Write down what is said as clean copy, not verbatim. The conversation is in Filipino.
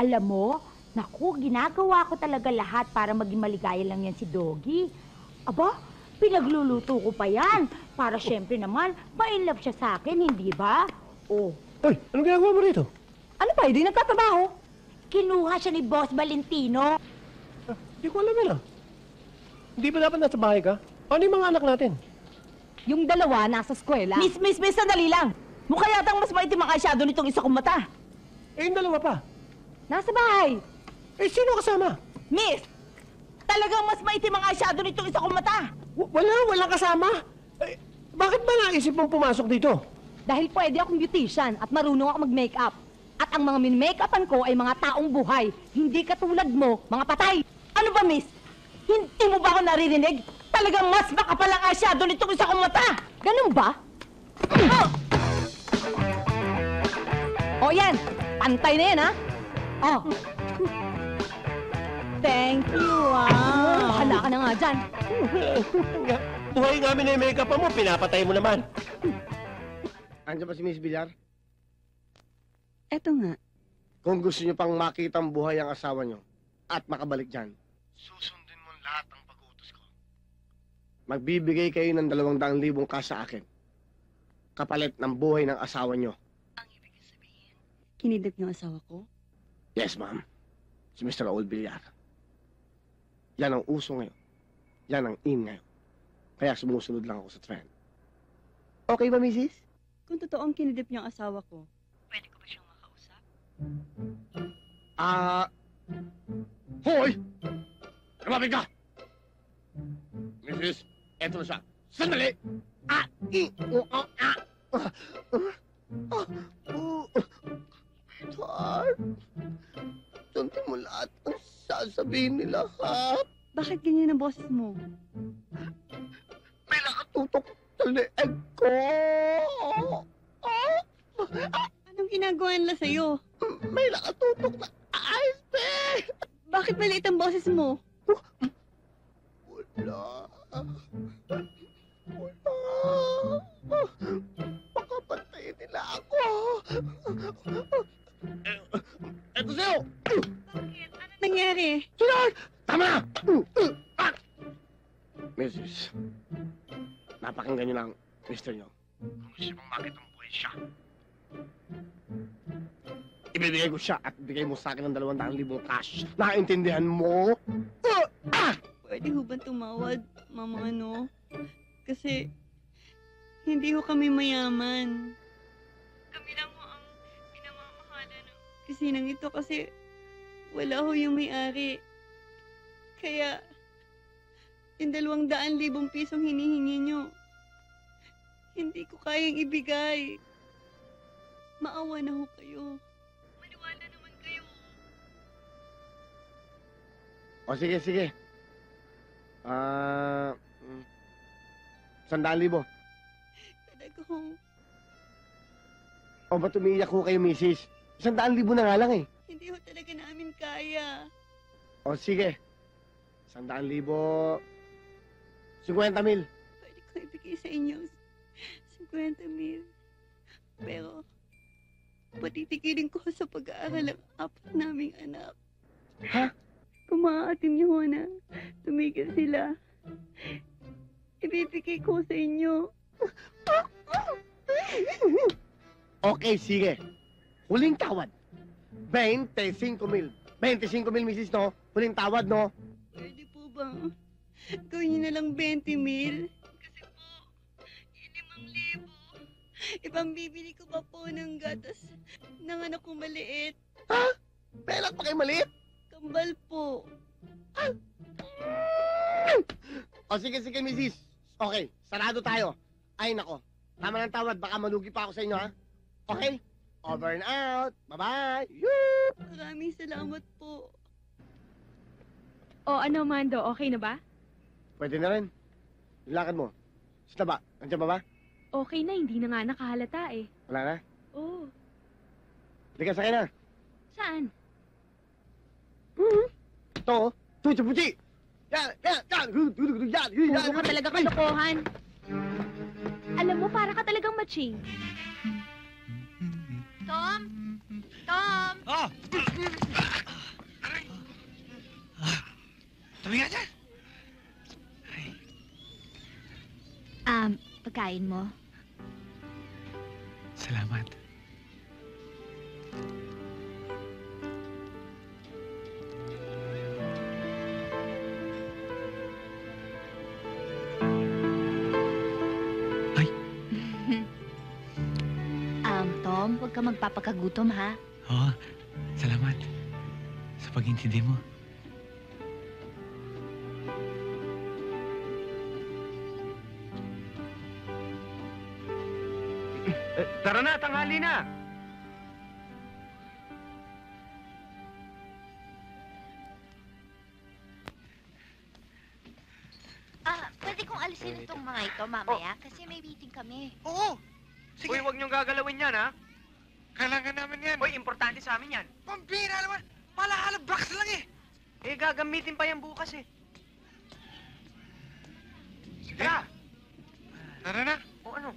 Alam mo, naku, ginagawa ko talaga lahat para maging maligaya lang yan si Doggy. Aba, pinagluluto ko pa yan. Para syempre naman, ma-inlove siya sa akin, hindi ba? Oh. Hoy, anong ginagawa mo rito? Ano pa, hindi nagtatrabaho? Kinuha siya ni Boss Valentino. Hindi ko alam yun ah. Hindi ba dapat nasa bahay ka? Paano yung mga anak natin? Yung dalawa nasa eskwela. Miss, sandali lang. Mukha yatang mas maitim ang eyeshadow nitong isa kong mata. Eh, yung dalawa pa. Nasa bahay. Eh, sino kasama? Miss, talagang mas maitim ang eyeshadow nitong isa kong mata. Walang kasama. Eh, bakit ba naisip mong pumasok dito? Dahil pwede akong beautician at marunong ako mag-makeup. At ang mga min-makeupan ko ay mga taong buhay. Hindi katulad mo, mga patay. Ano ba, miss? Hindi mo ba ako naririnig? Talagang mas makapal ang eyeshadow nitong isa kong mata. Ganun ba? O yan, pantay na yan, ha? Oh. Thank you, ah. Hala ka na nga dyan. Buhay nga mini-makeup mo, pinapatay mo naman. Andiyan ba si Miss Villar? Eto nga. Kung gusto niyo pang makita ang buhay ang asawa niyo at makabalik dyan, susundin mo lahat ng pag-uutos ko. Magbibigay kayo ng 200,000 cash sa akin. Kapalit ng buhay ng asawa niyo. Ang ibig sabihin, kinidnap niyo ang asawa ko? Yes, ma'am. Si Mr. Raul Villar. Yan ang uso ngayon. Yan ang in ngayon. Kaya sumusunod lang ako sa trend. Okay ba, Mrs.? Kung totoo ang kinidnap niyo ang asawa ko, pwede ko ba siyang makausap? Hoy! Lumapit ka! Mrs., eto na siya. Sandali! Sweetheart, sundin mo lahat ang sasabihin nila, ha? Bakit ganyan ang boses mo? May nakatutok sa leeg ko! Anong ginagawa nila sa'yo? May nakatutok na ice pick! Bakit maliit ang boses mo? Wala. Baka pantayin nila ako. Eto sa'yo! Bakit? Ano nangyari? Sunod! Tama na! Mrs. Napakinggan niyo lang, Mr. Nyo. Kung gusto mong makita ang buhay siya, ibibigay ko siya at bigay mo sa akin ng 200,000 cash. Nakaintindihan mo? Pwede ho ba tumawad, Mama ano? Kasi, hindi ho kami mayaman. Kami lang ho ang pinamamahala ng opisinang ito kasi wala ho yung may-ari. Kaya, yung 200,000 pisong hinihingi nyo, hindi ko kayang ibigay. Maawa na ho kayo. Maniwala naman kayo. O sige, sige. 100,000. Talaga ho. O ba't umiiyak ho kayo, Mrs.? 100,000 na nga lang eh. Hindi ho talaga namin kaya. O sige. 100,000. 50,000. Pwede ko ibigay sa inyo 50,000. Pero, patitigilin ko sa pag-aaral ang 4 naming anak. Ha? Kung maaatim niyo ho na tumigil sila, ibibigay ko sa inyo. Okay, sige. Huling tawad. 25,000. 25,000, Mrs. No? Huling tawad, no? Pwede po ba? Gawin niyo na lang 20,000. Kasi po, 5,000. Ipambibili ko pa po ng gatas ng anak ko maliit. Ha? Pelat pa kayo maliit? Kambal po. O sige, sige, Mrs. Okay, sarado tayo. Ay, nako. Tama ng tawad, baka malugi pa ako sa inyo, ha? Okay? Over and out. Bye-bye. Yoo! Maraming salamat po. O ano, Mando, okay na ba? Pwede na rin. Yung lakad mo. Sa taba, nandiyan ba ba? Okay na, hindi na nga nakahalata eh. Wala na? Oo. Halika, sakay na. Saan? Ito, oh. Puti! Yan! Yan! Yan! Yan! Yan! Puro ka talaga kalokohan. Alam mo, para ka talagang matching. Tom? Tom? Ah! pagkain mo. Salamat. Tom, huwag ka magpapakagutom, ha? Oo, salamat sa pag-intindi mo. Tara na, tanghali na! Pwede kong alisin itong mga ito mamaya kasi may meeting kami. Oo! Sige. Uy, huwag niyong gagalawin yan, ha? Kailangan namin yan. Uy, importante sa amin yan. Pambira naman! Malahala box lang eh! Eh, gagamitin pa yan bukas, eh. Sige. Tara! Tara na. O ano?